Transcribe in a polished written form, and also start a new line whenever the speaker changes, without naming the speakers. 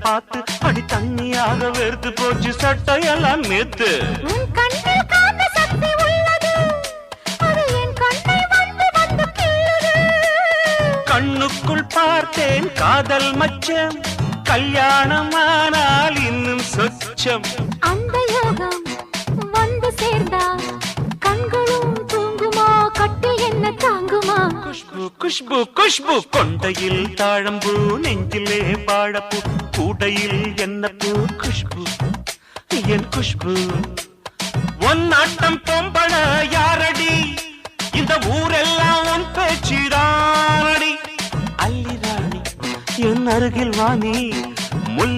பார்த்து அடி தண்ணியாக வெறுத்து போச்சு சட்டையெல்லாம் நேத்து.
உன் கண்ணில் காந்த சக்தி உள்ளது, அது என் கண்ணை வந்து வந்து கிள்ளுது.
கண்ணுக்குள் பார்த்தேன் காதல் மச்சம், கல்யாணமானால் இன்னும் சொச்சம்.
அந்த யோகம் வந்து சேர்ந்தா கண்களும் தூங்குமா, கட்டில் என்ன தாங்குமா?
குஷ்பு குஷ்பு குஷ்பு, கொண்டையில் தாழம்பூ, நெஞ்சிலே வாழப்பூ, கூடையில் என்ன பூ? குஷ்பு என் குஷ்பு. ஒன்னாட்டம் பொம்பள யாரடி, இந்த ஊரெல்லாம் உன் பேச்சிடானடி. அல்லி ராணி என் அருகில் வாணி, முல்லை